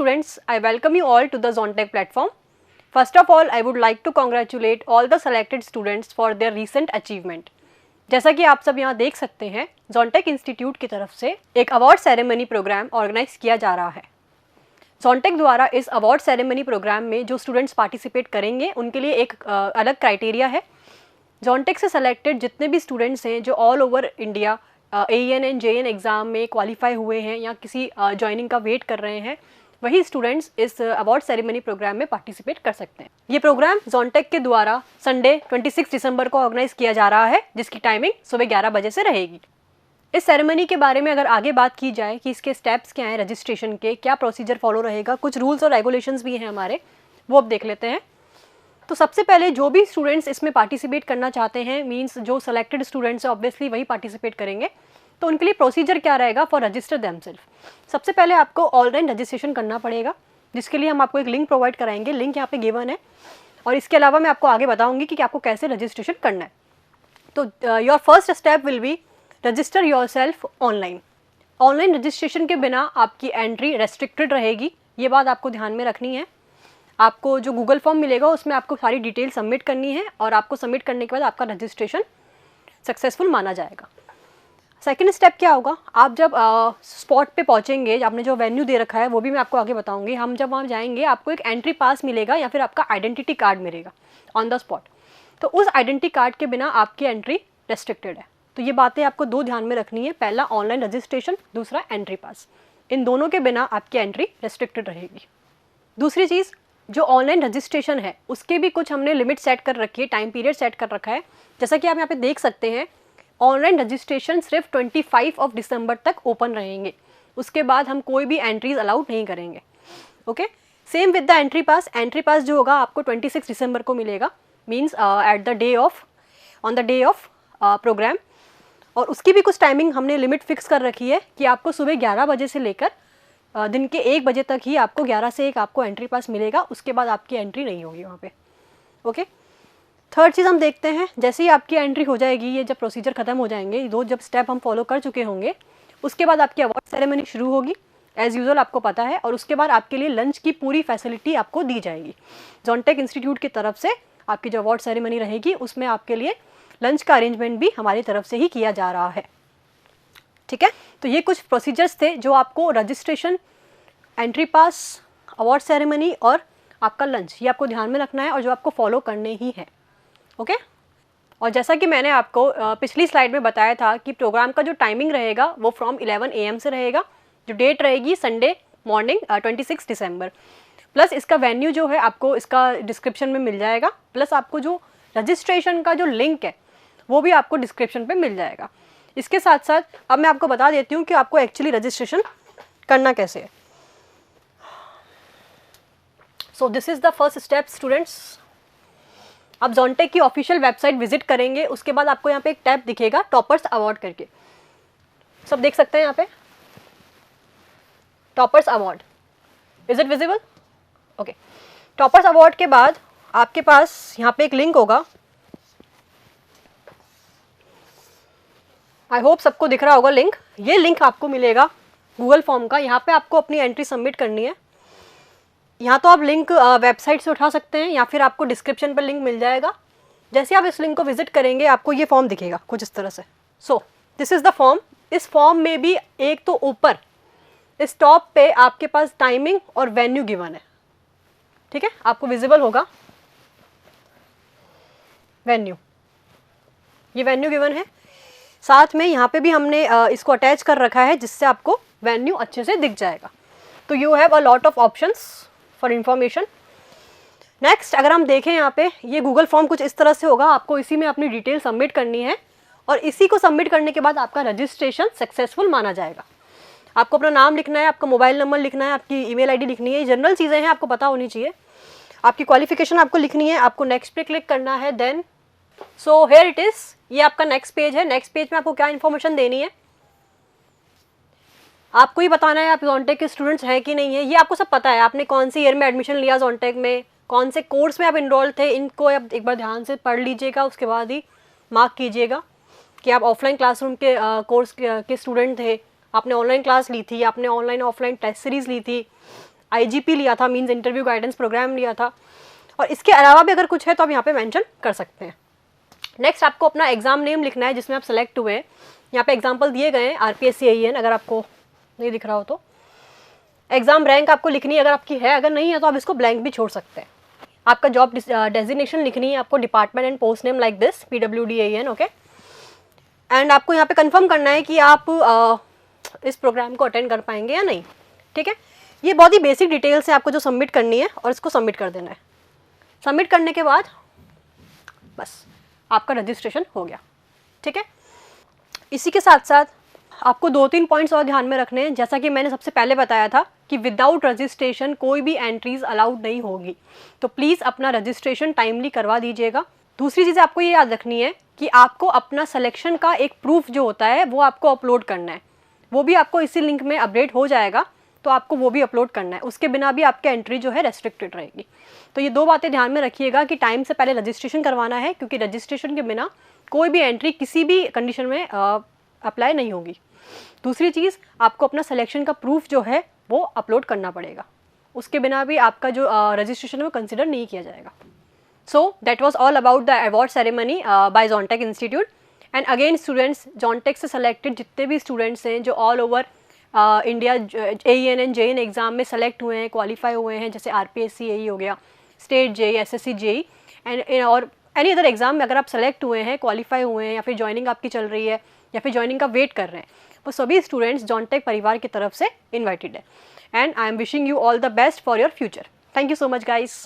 students, I welcome you all to the Zontech platform. First of all, I would like to congratulate all the selected students for their recent achievement. जैसा कि आप सब यहाँ देख सकते हैं, Zontech institute की तरफ से एक अवार्ड सेरेमनी प्रोग्राम ऑर्गेनाइज किया जा रहा है. Zontech द्वारा इस अवार्ड सेरेमनी प्रोग्राम में जो स्टूडेंट्स पार्टिसिपेट करेंगे उनके लिए एक अलग क्राइटेरिया है. Zontech से सेलेक्टेड जितने भी स्टूडेंट्स हैं जो all over India AEN and JEN exam में क्वालिफाई हुए हैं या किसी ज्वाइनिंग का वेट कर रहे हैं, वही स्टूडेंट्स इस अवार्ड सेरेमनी प्रोग्राम में पार्टिसिपेट कर सकते हैं. ये प्रोग्राम Zontech के द्वारा संडे 26 दिसंबर को ऑर्गेनाइज किया जा रहा है, जिसकी टाइमिंग सुबह 11 बजे से रहेगी. इस सेरेमनी के बारे में अगर आगे बात की जाए कि इसके स्टेप्स क्या हैं, रजिस्ट्रेशन के क्या प्रोसीजर फॉलो रहेगा, कुछ रूल्स और रेगुलेशंस भी हैं हमारे, वो अब देख लेते हैं. तो सबसे पहले जो भी स्टूडेंट्स इसमें पार्टिसिपेट करना चाहते हैं, मींस जो सेलेक्टेड स्टूडेंट्स हैं ऑब्वियसली वही पार्टिसिपेट करेंगे, तो उनके लिए प्रोसीजर क्या रहेगा फॉर रजिस्टर देमसेल्फ. सबसे पहले आपको ऑनलाइन रजिस्ट्रेशन करना पड़ेगा, जिसके लिए हम आपको एक लिंक प्रोवाइड कराएंगे. लिंक यहाँ पे गिवन है और इसके अलावा मैं आपको आगे बताऊंगी कि आपको कैसे रजिस्ट्रेशन करना है. तो your first step will be register yourself online. Online registration के बिना आपकी एंट्री रेस्ट्रिक्टेड रहेगी, ये बात आपको ध्यान में रखनी है. आपको जो गूगल फॉर्म मिलेगा उसमें आपको सारी डिटेल सबमिट करनी है और आपको सबमिट करने के बाद आपका रजिस्ट्रेशन सक्सेसफुल माना जाएगा. सेकंड स्टेप क्या होगा, आप जब स्पॉट पे पहुंचेंगे, आपने जो वेन्यू दे रखा है वो भी मैं आपको आगे बताऊंगी. हम जब वहाँ जाएंगे आपको एक एंट्री पास मिलेगा या फिर आपका आइडेंटिटी कार्ड मिलेगा ऑन द स्पॉट. तो उस आइडेंटिटी कार्ड के बिना आपकी एंट्री रेस्ट्रिक्टेड है. तो ये बातें आपको दो ध्यान में रखनी है. पहला ऑनलाइन रजिस्ट्रेशन, दूसरा एंट्री पास. इन दोनों के बिना आपकी एंट्री रेस्ट्रिक्टेड रहेगी. दूसरी चीज़, जो ऑनलाइन रजिस्ट्रेशन है उसके भी कुछ हमने लिमिट सेट कर रखी है, टाइम पीरियड सेट कर रखा है. जैसा कि आप यहाँ पे देख सकते हैं, ऑनलाइन रजिस्ट्रेशन सिर्फ 25 दिसंबर तक ओपन रहेंगे. उसके बाद हम कोई भी एंट्रीज अलाउड नहीं करेंगे. Okay, same with the entry pass. Entry pass जो होगा आपको 26 दिसंबर को मिलेगा, means at the day of on the day of program. और उसकी भी कुछ टाइमिंग हमने लिमिट फिक्स कर रखी है कि आपको सुबह 11 बजे से लेकर दिन के 1 बजे तक ही आपको 11 से 1 आपको एंट्री पास मिलेगा. उसके बाद आपकी एंट्री नहीं होगी वहाँ पे. ओके, थर्ड चीज़ हम देखते हैं, जैसे ही आपकी एंट्री हो जाएगी, ये जब प्रोसीजर खत्म हो जाएंगे, दो जब स्टेप हम फॉलो कर चुके होंगे, उसके बाद आपकी अवार्ड सेरेमनी शुरू होगी एज़ यूजुअल, आपको पता है. और उसके बाद आपके लिए लंच की पूरी फैसिलिटी आपको दी जाएगी. Zontech इंस्टीट्यूट की तरफ से आपकी जो अवार्ड सेरेमनी रहेगी उसमें आपके लिए लंच का अरेंजमेंट भी हमारी तरफ से ही किया जा रहा है. ठीक है, तो ये कुछ प्रोसीजर्स थे जो आपको रजिस्ट्रेशन, एंट्री पास, अवार्ड सेरेमनी और आपका लंच, ये आपको ध्यान में रखना है और जो आपको फॉलो करने ही है. ओके, और जैसा कि मैंने आपको पिछली स्लाइड में बताया था कि प्रोग्राम का जो टाइमिंग रहेगा वो फ्रॉम 11 AM से रहेगा. जो डेट रहेगी संडे मॉर्निंग 26 दिसंबर. प्लस इसका वेन्यू जो है आपको इसका डिस्क्रिप्शन में मिल जाएगा. प्लस आपको जो रजिस्ट्रेशन का जो लिंक है वो भी आपको डिस्क्रिप्शन पे मिल जाएगा. इसके साथ साथ अब मैं आपको बता देती हूँ कि आपको एक्चुअली रजिस्ट्रेशन करना कैसे है. So this is the first step students. आप Zontech की ऑफिशियल वेबसाइट विजिट करेंगे, उसके बाद आपको यहाँ पे एक टैब दिखेगा टॉपर्स अवार्ड करके. सब देख सकते हैं यहाँ पे toppers award. Is it visible? Okay, toppers award के बाद आपके पास यहाँ पे एक लिंक होगा. आई होप सबको दिख रहा होगा लिंक. ये लिंक आपको मिलेगा गूगल फॉर्म का. यहाँ पे आपको अपनी एंट्री सबमिट करनी है. यहाँ तो आप लिंक वेबसाइट से उठा सकते हैं या फिर आपको डिस्क्रिप्शन पर लिंक मिल जाएगा. जैसे आप इस लिंक को विजिट करेंगे आपको ये फॉर्म दिखेगा कुछ इस तरह से. So this is the form. इस फॉर्म में भी एक तो ऊपर इस टॉप पे आपके पास टाइमिंग और वेन्यू गिवन है. ठीक है, आपको विजिबल होगा वेन्यू, ये वेन्यू गिवन है. साथ में यहाँ पे भी हमने इसको अटैच कर रखा है जिससे आपको वेन्यू अच्छे से दिख जाएगा. तो you have a lot of options for information. Next अगर हम देखें यहाँ पे, ये गूगल फॉर्म कुछ इस तरह से होगा. आपको इसी में अपनी डिटेल सबमिट करनी है और इसी को सबमिट करने के बाद आपका रजिस्ट्रेशन सक्सेसफुल माना जाएगा. आपको अपना नाम लिखना है, आपका मोबाइल नंबर लिखना है, आपकी ईमेल आईडी लिखनी है. ये जनरल चीज़ें हैं, आपको पता होनी चाहिए. आपकी क्वालिफिकेशन आपको लिखनी है. आपको नेक्स्ट पे क्लिक करना है. Then so here it is, ये आपका नेक्स्ट पेज है. नेक्स्ट पेज में आपको क्या इन्फॉर्मेशन देनी है, आपको ही बताना है आप Zontech के स्टूडेंट्स हैं कि नहीं है. ये आपको सब पता है, आपने कौन सी ईयर में एडमिशन लिया Zontech में, कौन से कोर्स में आप इनरोल थे, इनको आप एक बार ध्यान से पढ़ लीजिएगा. उसके बाद ही मार्क कीजिएगा कि आप ऑफलाइन क्लासरूम के कोर्स के स्टूडेंट थे, आपने ऑनलाइन क्लास ली थी, आपने ऑनलाइन ऑफलाइन टेस्ट सीरीज़ ली थी, IGP लिया था, मीन्स इंटरव्यू गाइडेंस प्रोग्राम लिया था, और इसके अलावा भी अगर कुछ है तो आप यहाँ पे मेंशन कर सकते हैं। नेक्स्ट आपको अपना एग्जाम नेम लिखना है जिसमें आप सेलेक्ट हुए हैं। यहाँ पे एग्जाम्पल दिए गए हैं RPSC AEN, अगर आपको नहीं दिख रहा हो तो। एग्जाम रैंक आपको लिखनी है अगर आपकी है, अगर नहीं है तो आप इसको ब्लैंक भी छोड़ सकते हैं। आपका जॉब डेजिग्नेशन लिखनी है आपको, department and post name like this PWD AEN, okay. And आपको यहाँ पे कंफर्म करना है कि आप इस प्रोग्राम को अटेंड कर पाएंगे या नहीं, ठीक है। ये बहुत ही बेसिक डिटेल्स है आपको जो सबमिट करनी है, और इसको सबमिट कर देना है। सबमिट करने के बाद बस आपका रजिस्ट्रेशन हो गया, ठीक है। इसी के साथ साथ आपको 2-3 पॉइंट्स और ध्यान में रखने हैं। जैसा कि मैंने सबसे पहले बताया था कि विदाउट रजिस्ट्रेशन कोई भी एंट्रीज अलाउड नहीं होगी, तो प्लीज़ अपना रजिस्ट्रेशन टाइमली करवा दीजिएगा। दूसरी चीज़ आपको ये याद रखनी है कि आपको अपना सिलेक्शन का एक प्रूफ जो होता है वो आपको अपलोड करना है, वो भी आपको इसी लिंक में अपडेट हो जाएगा, तो आपको वो भी अपलोड करना है। उसके बिना भी आपकी एंट्री जो है रेस्ट्रिक्टेड रहेगी। तो ये 2 बातें ध्यान में रखिएगा कि टाइम से पहले रजिस्ट्रेशन करवाना है, क्योंकि रजिस्ट्रेशन के बिना कोई भी एंट्री किसी भी कंडीशन में अप्लाई नहीं होगी। दूसरी चीज़, आपको अपना सिलेक्शन का प्रूफ जो है वो अपलोड करना पड़ेगा, उसके बिना भी आपका जो रजिस्ट्रेशन है वो कंसिडर नहीं किया जाएगा। So that was all about the award ceremony by जोनटेक इंस्टीट्यूट। एंड अगेन स्टूडेंट्स, जोनटेक से सेलेक्टेड जितने भी स्टूडेंट्स हैं जो all over India AEN and JEE exam में सेलेक्ट हुए हैं, क्वालिफाई हुए हैं, जैसे RPSC AE हो गया, state JEE, SSC JEE and और एनी अदर एग्जाम में अगर आप सेलेक्ट हुए हैं, क्वालिफाई हुए हैं, या फिर ज्वाइनिंग आपकी चल रही है, या फिर ज्वाइनिंग का वेट कर रहे हैं, वो सभी स्टूडेंट्स जोनटेक परिवार की तरफ से इन्वाइटेड है। And I am wishing you all the best for your future. Thank you so much guys.